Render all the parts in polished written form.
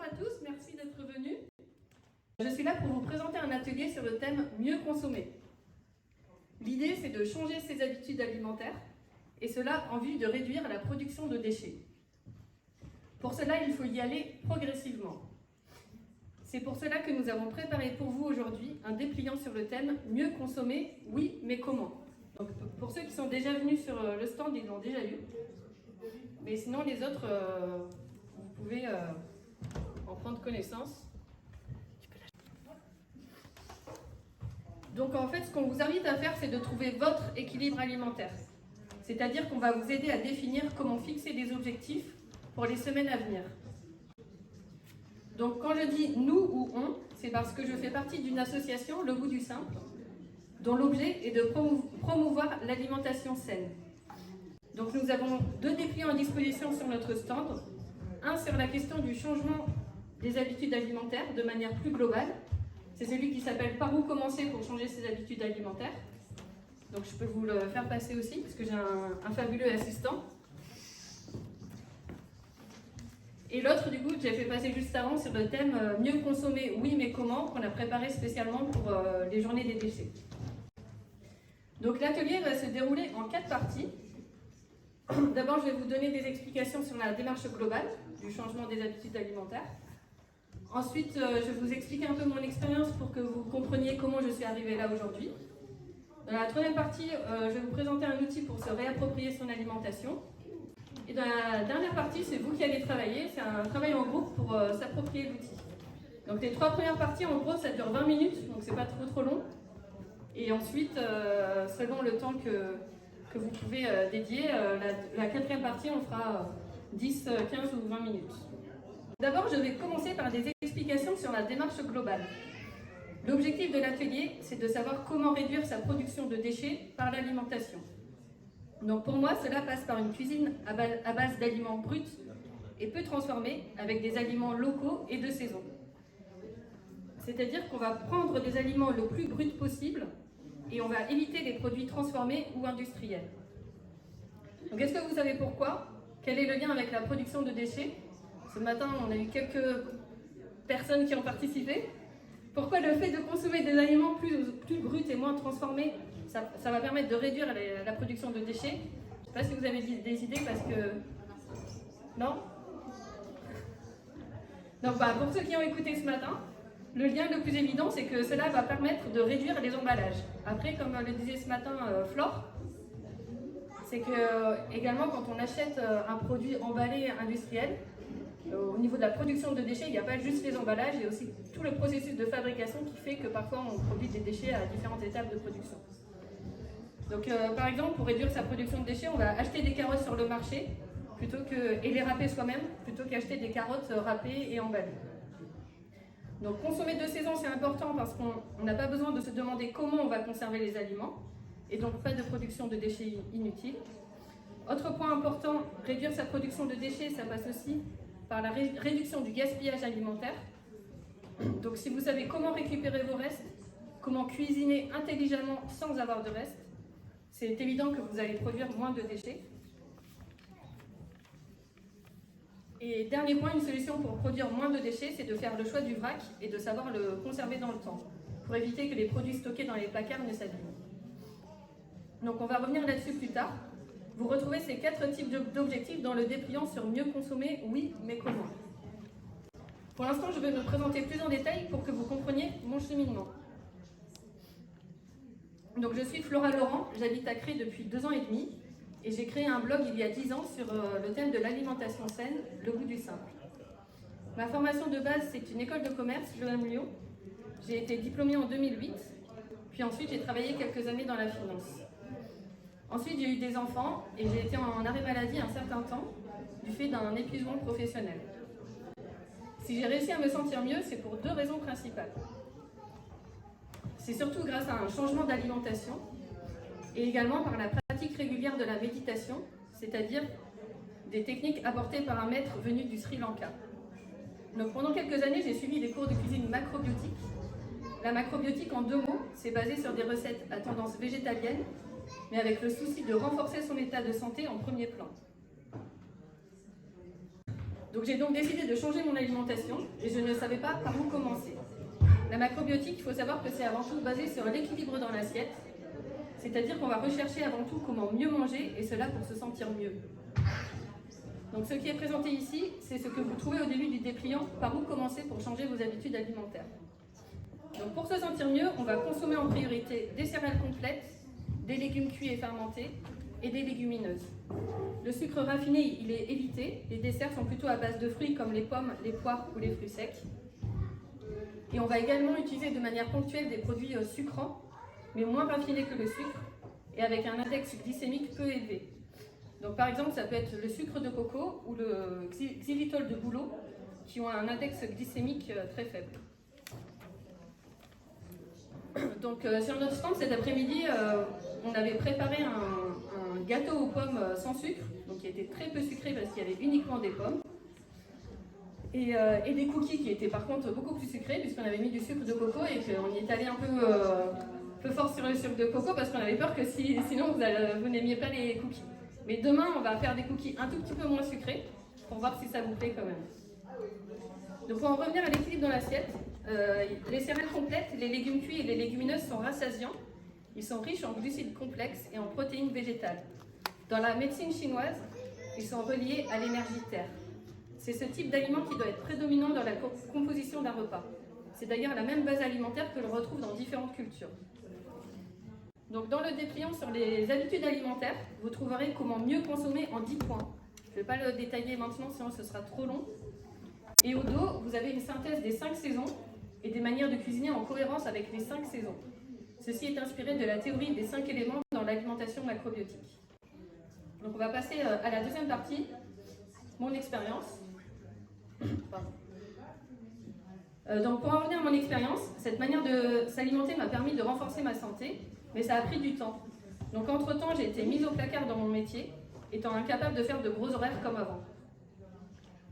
à tous, merci d'être venus. Je suis là pour vous présenter un atelier sur le thème « Mieux consommer ». L'idée, c'est de changer ses habitudes alimentaires, et cela en vue de réduire la production de déchets. Pour cela, il faut y aller progressivement. C'est pour cela que nous avons préparé pour vous aujourd'hui un dépliant sur le thème « Mieux consommer, oui, mais comment ?» Donc, pour ceux qui sont déjà venus sur le stand, ils l'ont déjà eu. Mais sinon, les autres, vous pouvez en prendre connaissance. Donc en fait, ce qu'on vous invite à faire, c'est de trouver votre équilibre alimentaire. C'est-à-dire qu'on va vous aider à définir comment fixer des objectifs pour les semaines à venir. Donc quand je dis « nous » ou « on », c'est parce que je fais partie d'une association, Le Goût du Simple, dont l'objet est de promouvoir l'alimentation saine. Donc nous avons 2 dépliants à disposition sur notre stand. Un sur la question du changement des habitudes alimentaires de manière plus globale. C'est celui qui s'appelle « Par où commencer pour changer ses habitudes alimentaires ?» Donc je peux vous le faire passer aussi, parce que j'ai un fabuleux assistant. Et l'autre, du coup, que j'ai fait passer juste avant sur le thème « Mieux consommer, oui, mais comment ?» qu'on a préparé spécialement pour les journées des déchets. Donc l'atelier va se dérouler en 4 parties. D'abord, je vais vous donner des explications sur la démarche globale du changement des habitudes alimentaires. Ensuite, je vais vous expliquer un peu mon expérience pour que vous compreniez comment je suis arrivée là aujourd'hui. Dans la 3e partie, je vais vous présenter un outil pour se réapproprier son alimentation. Et dans la dernière partie, c'est vous qui allez travailler. C'est un travail en groupe pour s'approprier l'outil. Donc les 3 premières parties, en gros, ça dure 20 minutes, donc c'est pas trop long. Et ensuite, selon le temps que vous pouvez dédier, la 4e partie, on fera 10, 15 ou 20 minutes. D'abord, je vais commencer par des explications sur la démarche globale. L'objectif de l'atelier, c'est de savoir comment réduire sa production de déchets par l'alimentation. Donc pour moi, cela passe par une cuisine à base d'aliments bruts et peu transformés, avec des aliments locaux et de saison. C'est-à-dire qu'on va prendre des aliments le plus bruts possible et on va éviter les produits transformés ou industriels. Donc est-ce que vous savez pourquoi? Quel est le lien avec la production de déchets? Ce matin, on a eu quelques personnes qui ont participé. Pourquoi le fait de consommer des aliments plus bruts et moins transformés, ça va permettre de réduire la production de déchets? Je ne sais pas si vous avez des idées parce que... Non? Donc, pour ceux qui ont écouté ce matin, le lien le plus évident, c'est que cela va permettre de réduire les emballages. Après, comme le disait ce matin Flore, c'est que également quand on achète un produit emballé industriel, au niveau de la production de déchets, il n'y a pas juste les emballages, il y a aussi tout le processus de fabrication qui fait que parfois on produit des déchets à différentes étapes de production. Donc par exemple, pour réduire sa production de déchets, on va acheter des carottes sur le marché et les râper soi-même, plutôt qu'acheter des carottes râpées et emballées. Donc consommer de saison, c'est important parce qu'on n'a pas besoin de se demander comment on va conserver les aliments, et donc pas de production de déchets inutiles. Autre point important, réduire sa production de déchets, ça passe aussi par la réduction du gaspillage alimentaire. Donc si vous savez comment récupérer vos restes, comment cuisiner intelligemment sans avoir de restes, c'est évident que vous allez produire moins de déchets. Et dernier point, une solution pour produire moins de déchets, c'est de faire le choix du vrac et de savoir le conserver dans le temps, pour éviter que les produits stockés dans les placards ne s'abîment. Donc on va revenir là-dessus plus tard. Vous retrouvez ces 4 types d'objectifs dans le dépliant sur Mieux consommer, oui, mais comment. Pour l'instant, je vais me présenter plus en détail pour que vous compreniez mon cheminement. Donc je suis Flora Laurent, j'habite à Cré depuis 2 ans et demi et j'ai créé un blog il y a 10 ans sur le thème de l'alimentation saine, Le Goût du Simple. Ma formation de base, c'est une école de commerce, l'EM Lyon. J'ai été diplômée en 2008, puis ensuite j'ai travaillé quelques années dans la finance. Ensuite, j'ai eu des enfants et j'ai été en arrêt maladie un certain temps du fait d'un épuisement professionnel. Si j'ai réussi à me sentir mieux, c'est pour 2 raisons principales. C'est surtout grâce à un changement d'alimentation et également par la pratique régulière de la méditation, c'est-à-dire des techniques apportées par un maître venu du Sri Lanka. Donc pendant quelques années, j'ai suivi des cours de cuisine macrobiotique. La macrobiotique, en 2 mots, c'est basé sur des recettes à tendance végétalienne, mais avec le souci de renforcer son état de santé en premier plan. Donc j'ai donc décidé de changer mon alimentation et je ne savais pas par où commencer. La macrobiotique, il faut savoir que c'est avant tout basé sur l'équilibre dans l'assiette, c'est-à-dire qu'on va rechercher avant tout comment mieux manger et cela pour se sentir mieux. Donc ce qui est présenté ici, c'est ce que vous trouvez au début du dépliant, par où commencer pour changer vos habitudes alimentaires. Donc pour se sentir mieux, on va consommer en priorité des céréales complètes, des légumes cuits et fermentés et des légumineuses. Le sucre raffiné, il est évité. Les desserts sont plutôt à base de fruits comme les pommes, les poires ou les fruits secs. Et on va également utiliser de manière ponctuelle des produits sucrants, mais moins raffinés que le sucre, et avec un index glycémique peu élevé. Donc par exemple, ça peut être le sucre de coco ou le xylitol de bouleau, qui ont un index glycémique très faible. Donc sur notre stand cet après-midi, on avait préparé un gâteau aux pommes sans sucre, donc qui était très peu sucré parce qu'il y avait uniquement des pommes, et des cookies qui étaient par contre beaucoup plus sucrés puisqu'on avait mis du sucre de coco et qu'on y est allé un peu fort sur le sucre de coco parce qu'on avait peur que sinon vous n'aimiez pas les cookies. Mais demain, on va faire des cookies un tout petit peu moins sucrés pour voir si ça vous plaît quand même. Donc pour en revenir à l'équilibre dans l'assiette, les céréales complètes, les légumes cuits et les légumineuses sont rassasiants. Ils sont riches en glucides complexes et en protéines végétales. Dans la médecine chinoise, ils sont reliés à l'énergie terre. C'est ce type d'aliment qui doit être prédominant dans la composition d'un repas. C'est d'ailleurs la même base alimentaire que l'on retrouve dans différentes cultures. Donc dans le dépliant sur les habitudes alimentaires, vous trouverez comment mieux consommer en 10 points. Je ne vais pas le détailler maintenant, sinon ce sera trop long. Et au dos, vous avez une synthèse des 5 saisons et des manières de cuisiner en cohérence avec les 5 saisons. Ceci est inspiré de la théorie des 5 éléments dans l'alimentation macrobiotique. Donc on va passer à la deuxième partie, mon expérience. Donc pour en revenir à mon expérience, cette manière de s'alimenter m'a permis de renforcer ma santé, mais ça a pris du temps. Donc entre-temps, j'ai été mise au placard dans mon métier, étant incapable de faire de gros horaires comme avant.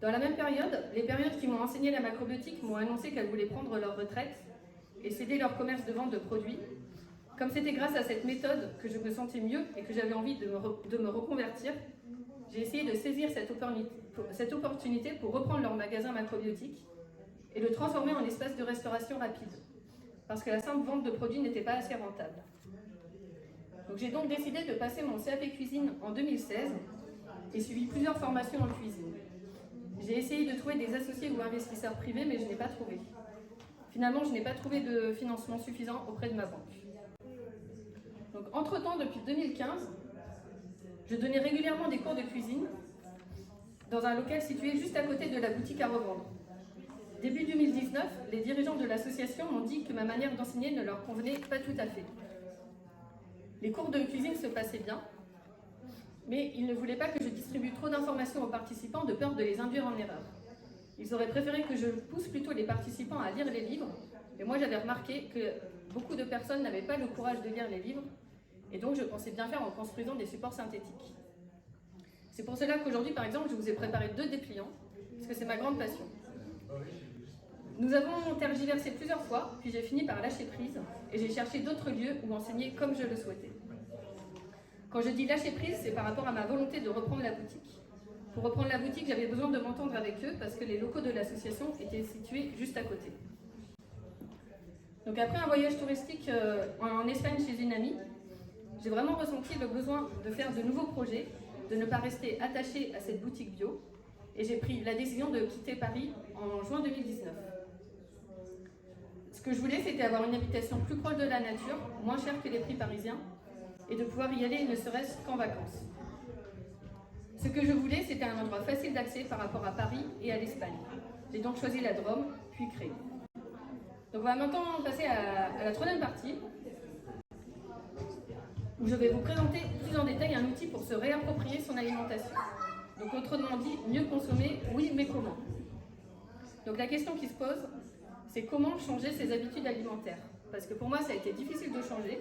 Dans la même période, les périodes qui m'ont enseigné la macrobiotique m'ont annoncé qu'elles voulaient prendre leur retraite et céder leur commerce de vente de produits. Comme c'était grâce à cette méthode que je me sentais mieux et que j'avais envie de me reconvertir, j'ai essayé de saisir cette opportunité pour reprendre leur magasin macrobiotique et le transformer en espace de restauration rapide, parce que la simple vente de produits n'était pas assez rentable. Donc j'ai donc décidé de passer mon CAP cuisine en 2016 et suivi plusieurs formations en cuisine. J'ai essayé de trouver des associés ou investisseurs privés, mais je n'ai pas trouvé. Finalement, je n'ai pas trouvé de financement suffisant auprès de ma banque. Donc, entre-temps, depuis 2015, je donnais régulièrement des cours de cuisine dans un local situé juste à côté de la boutique à revendre. Début 2019, les dirigeants de l'association m'ont dit que ma manière d'enseigner ne leur convenait pas tout à fait. Les cours de cuisine se passaient bien, mais ils ne voulaient pas que je distribue trop d'informations aux participants de peur de les induire en erreur. Ils auraient préféré que je pousse plutôt les participants à lire les livres, mais moi j'avais remarqué que beaucoup de personnes n'avaient pas le courage de lire les livres, et donc je pensais bien faire en construisant des supports synthétiques. C'est pour cela qu'aujourd'hui, par exemple, je vous ai préparé 2 dépliants, parce que c'est ma grande passion. Nous avons tergiversé plusieurs fois, puis j'ai fini par lâcher prise, et j'ai cherché d'autres lieux où enseigner comme je le souhaitais. Quand je dis lâcher prise, c'est par rapport à ma volonté de reprendre la boutique. Pour reprendre la boutique, j'avais besoin de m'entendre avec eux parce que les locaux de l'association étaient situés juste à côté. Donc après un voyage touristique en Espagne chez une amie, j'ai vraiment ressenti le besoin de faire de nouveaux projets, de ne pas rester attachée à cette boutique bio, et j'ai pris la décision de quitter Paris en juin 2019. Ce que je voulais, c'était avoir une habitation plus proche de la nature, moins chère que les prix parisiens, et de pouvoir y aller ne serait-ce qu'en vacances. Ce que je voulais, c'était un endroit facile d'accès par rapport à Paris et à l'Espagne. J'ai donc choisi la Drôme, puis Cré. Donc on va maintenant passer à la troisième partie, où je vais vous présenter plus en détail un outil pour se réapproprier son alimentation. Donc autrement dit, mieux consommer, oui, mais comment? Donc la question qui se pose, c'est comment changer ses habitudes alimentaires? Parce que pour moi, ça a été difficile de changer.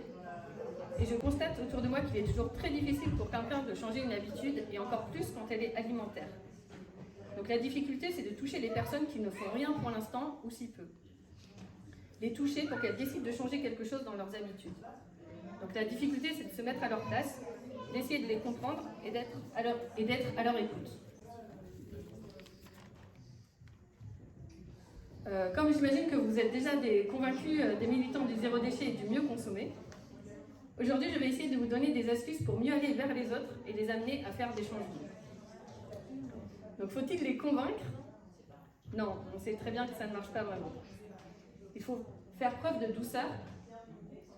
Et je constate autour de moi qu'il est toujours très difficile pour quelqu'un de changer une habitude, et encore plus quand elle est alimentaire. Donc la difficulté, c'est de toucher les personnes qui ne font rien pour l'instant, ou si peu. Les toucher pour qu'elles décident de changer quelque chose dans leurs habitudes. Donc la difficulté, c'est de se mettre à leur place, d'essayer de les comprendre et d'être à leur écoute. Comme j'imagine que vous êtes déjà convaincus des militants du zéro déchet et du mieux consommer, aujourd'hui je vais essayer de vous donner des astuces pour mieux aller vers les autres et les amener à faire des changements. Donc faut-il les convaincre? Non, on sait très bien que ça ne marche pas vraiment. Il faut faire preuve de douceur,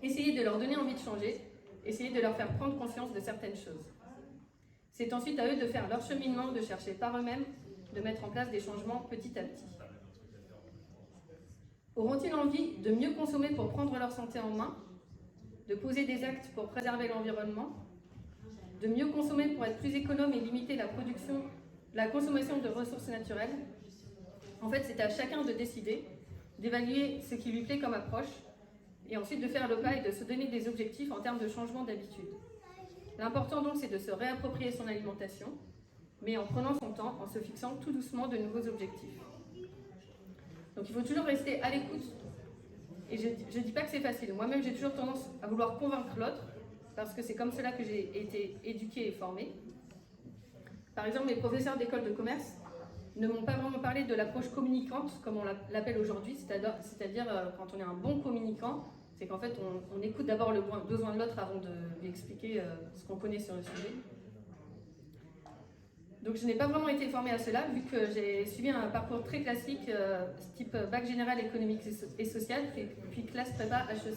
essayer de leur donner envie de changer, essayer de leur faire prendre conscience de certaines choses. C'est ensuite à eux de faire leur cheminement, de chercher par eux-mêmes, de mettre en place des changements petit à petit. Auront-ils envie de mieux consommer pour prendre leur santé en main, de poser des actes pour préserver l'environnement, de mieux consommer pour être plus économe et limiter la consommation de ressources naturelles? En fait, c'est à chacun de décider, d'évaluer ce qui lui plaît comme approche, et ensuite de faire le pas et de se donner des objectifs en termes de changement d'habitude. L'important donc, c'est de se réapproprier son alimentation, mais en prenant son temps, en se fixant tout doucement de nouveaux objectifs. Donc il faut toujours rester à l'écoute. Et je ne dis pas que c'est facile. Moi-même, j'ai toujours tendance à vouloir convaincre l'autre, parce que c'est comme cela que j'ai été éduquée et formée. Par exemple, mes professeurs d'école de commerce ne m'ont pas vraiment parlé de l'approche communicante, comme on l'appelle aujourd'hui, c'est-à-dire quand on est un bon communicant, c'est qu'en fait on écoute d'abord le besoin de l'autre avant de lui expliquer ce qu'on connaît sur le sujet. Donc je n'ai pas vraiment été formée à cela, vu que j'ai suivi un parcours très classique, type bac général économique et social, puis classe prépa HEC.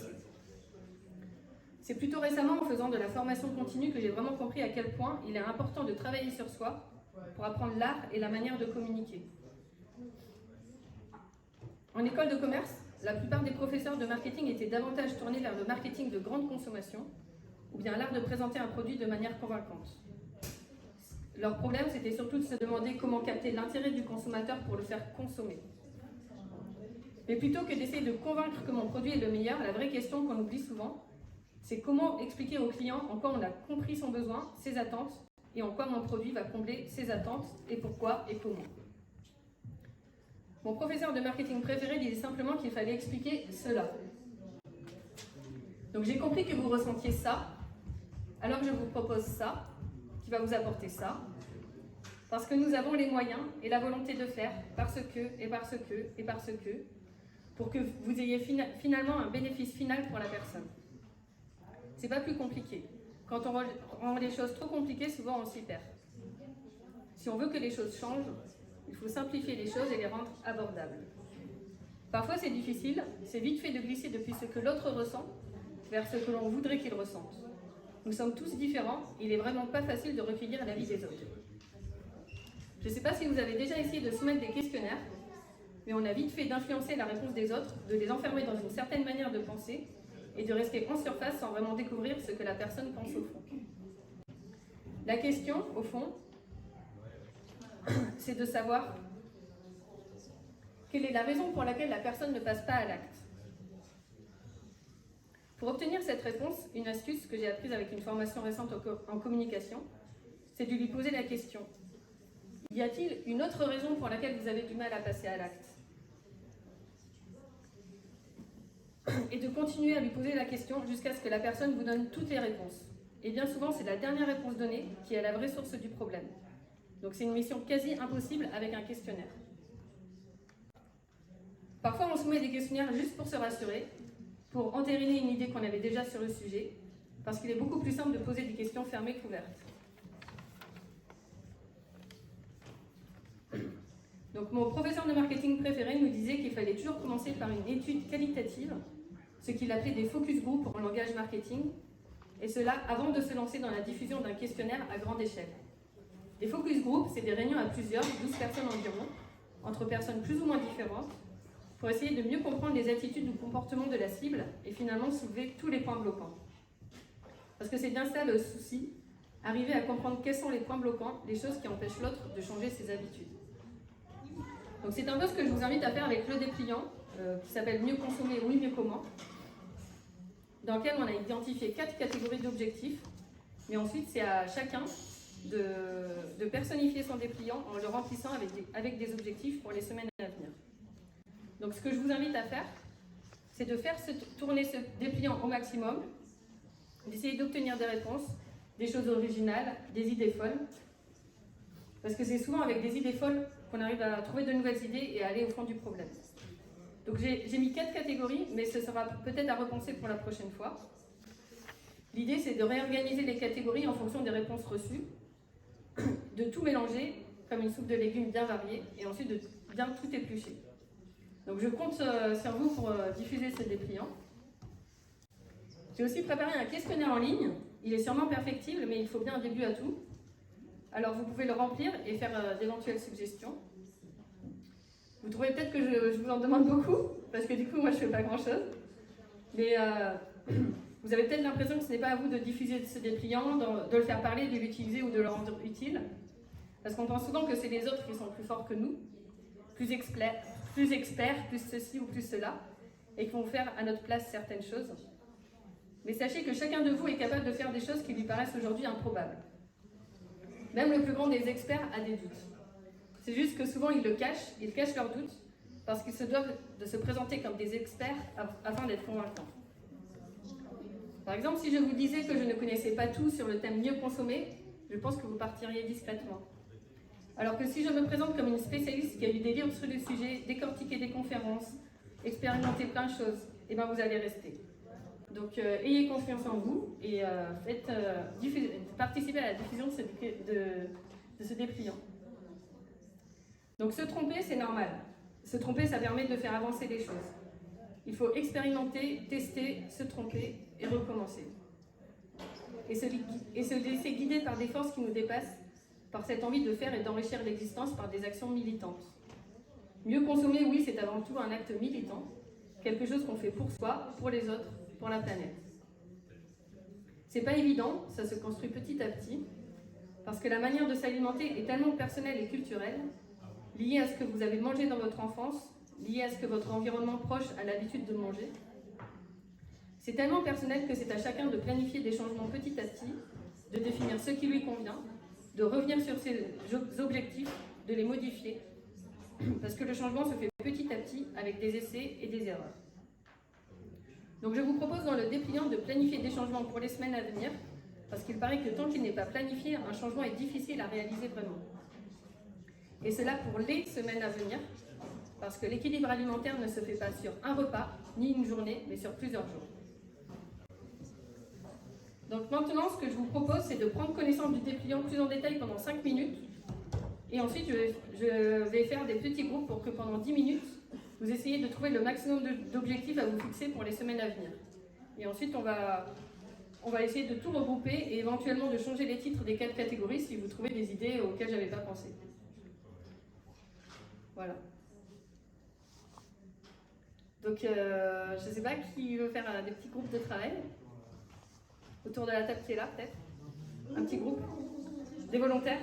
C'est plutôt récemment, en faisant de la formation continue, que j'ai vraiment compris à quel point il est important de travailler sur soi pour apprendre l'art et la manière de communiquer. En école de commerce, la plupart des professeurs de marketing étaient davantage tournés vers le marketing de grande consommation, ou bien l'art de présenter un produit de manière convaincante. Leur problème, c'était surtout de se demander comment capter l'intérêt du consommateur pour le faire consommer. Mais plutôt que d'essayer de convaincre que mon produit est le meilleur, la vraie question qu'on oublie souvent, c'est comment expliquer au client en quoi on a compris son besoin, ses attentes, et en quoi mon produit va combler ses attentes, et pourquoi et comment. Mon professeur de marketing préféré disait simplement qu'il fallait expliquer cela. Donc j'ai compris que vous ressentiez ça, alors je vous propose ça, qui va vous apporter ça, parce que nous avons les moyens et la volonté de faire, parce que, pour que vous ayez finalement un bénéfice final pour la personne. C'est pas plus compliqué. Quand on rend les choses trop compliquées, souvent on s'y perd. Si on veut que les choses changent, il faut simplifier les choses et les rendre abordables. Parfois c'est difficile, c'est vite fait de glisser depuis ce que l'autre ressent vers ce que l'on voudrait qu'il ressente. Nous sommes tous différents, il n'est vraiment pas facile de recueillir l'avis des autres. Je ne sais pas si vous avez déjà essayé de soumettre des questionnaires, mais on a vite fait d'influencer la réponse des autres, de les enfermer dans une certaine manière de penser et de rester en surface sans vraiment découvrir ce que la personne pense au fond. La question, au fond, c'est de savoir quelle est la raison pour laquelle la personne ne passe pas à l'acte. Pour obtenir cette réponse, une astuce que j'ai apprise avec une formation récente en communication, c'est de lui poser la question: y a-t-il une autre raison pour laquelle vous avez du mal à passer à l'acte? Et de continuer à lui poser la question jusqu'à ce que la personne vous donne toutes les réponses. Et bien souvent, c'est la dernière réponse donnée qui est la vraie source du problème. Donc c'est une mission quasi impossible avec un questionnaire. Parfois, on soumet des questionnaires juste pour se rassurer, pour entériner une idée qu'on avait déjà sur le sujet, parce qu'il est beaucoup plus simple de poser des questions fermées qu'ouvertes. Donc mon professeur de marketing préféré nous disait qu'il fallait toujours commencer par une étude qualitative, ce qu'il appelait des focus group en langage marketing, et cela avant de se lancer dans la diffusion d'un questionnaire à grande échelle. Les focus group, c'est des réunions à plusieurs, 12 personnes environ, entre personnes plus ou moins différentes, pour essayer de mieux comprendre les attitudes ou comportements de la cible et finalement soulever tous les points bloquants. Parce que c'est bien ça le souci, arriver à comprendre quels sont les points bloquants, les choses qui empêchent l'autre de changer ses habitudes. Donc c'est un peu ce que je vous invite à faire avec le dépliant, qui s'appelle Mieux consommer, oui mieux comment, dans lequel on a identifié 4 catégories d'objectifs, mais ensuite c'est à chacun de personnifier son dépliant en le remplissant avec des objectifs pour les semaines à venir. Donc ce que je vous invite à faire, c'est de faire tourner ce dépliant au maximum, d'essayer d'obtenir des réponses, des choses originales, des idées folles, parce que c'est souvent avec des idées folles qu'on arrive à trouver de nouvelles idées et à aller au fond du problème. Donc j'ai mis 4 catégories, mais ce sera peut-être à repenser pour la prochaine fois. L'idée, c'est de réorganiser les catégories en fonction des réponses reçues, de tout mélanger comme une soupe de légumes bien variée, et ensuite de bien tout éplucher. Donc je compte sur vous pour diffuser ce dépliant. J'ai aussi préparé un questionnaire en ligne. Il est sûrement perfectible, mais il faut bien un début à tout. Alors vous pouvez le remplir et faire d'éventuelles suggestions. Vous trouvez peut-être que je vous en demande beaucoup, parce que du coup, moi, je ne fais pas grand-chose. Mais vous avez peut-être l'impression que ce n'est pas à vous de diffuser ce dépliant, de le faire parler, de l'utiliser ou de le rendre utile. Parce qu'on pense souvent que c'est les autres qui sont plus forts que nous, plus experts, plus ceci ou plus cela, et qui vont faire à notre place certaines choses. Mais sachez que chacun de vous est capable de faire des choses qui lui paraissent aujourd'hui improbables. Même le plus grand des experts a des doutes. C'est juste que souvent ils cachent leurs doutes, parce qu'ils se doivent de se présenter comme des experts afin d'être convaincants. Par exemple, si je vous disais que je ne connaissais pas tout sur le thème mieux consommer, je pense que vous partiriez discrètement. Alors que si je me présente comme une spécialiste qui a lu des livres sur le sujet, décortiqué des conférences, expérimenté plein de choses, eh bien vous allez rester. Donc ayez confiance en vous et participez à la diffusion de ce dépliant. Donc se tromper, c'est normal. Se tromper, ça permet de faire avancer les choses. Il faut expérimenter, tester, se tromper et recommencer. Et se laisser guider par des forces qui nous dépassent, par cette envie de faire et d'enrichir l'existence par des actions militantes. Mieux consommer, oui, c'est avant tout un acte militant, quelque chose qu'on fait pour soi, pour les autres, pour la planète. C'est pas évident, ça se construit petit à petit, parce que la manière de s'alimenter est tellement personnelle et culturelle, liée à ce que vous avez mangé dans votre enfance, liée à ce que votre environnement proche a l'habitude de manger. C'est tellement personnel que c'est à chacun de planifier des changements petit à petit, de définir ce qui lui convient, de revenir sur ses objectifs, de les modifier, parce que le changement se fait petit à petit avec des essais et des erreurs. Donc je vous propose dans le dépliant de planifier des changements pour les semaines à venir, parce qu'il paraît que tant qu'il n'est pas planifié, un changement est difficile à réaliser vraiment. Et cela pour les semaines à venir, parce que l'équilibre alimentaire ne se fait pas sur un repas, ni une journée, mais sur plusieurs jours. Donc maintenant, ce que je vous propose, c'est de prendre connaissance du dépliant plus en détail pendant 5 minutes, et ensuite je vais faire des petits groupes pour que pendant 10 minutes, vous essayez de trouver le maximum d'objectifs à vous fixer pour les semaines à venir. Et ensuite, on va essayer de tout regrouper et éventuellement de changer les titres des 4 catégories si vous trouvez des idées auxquelles je n'avais pas pensé. Voilà. Donc, je ne sais pas qui veut faire des petits groupes de travail. Autour de la table qui est là, peut-être. Un petit groupe. Des volontaires.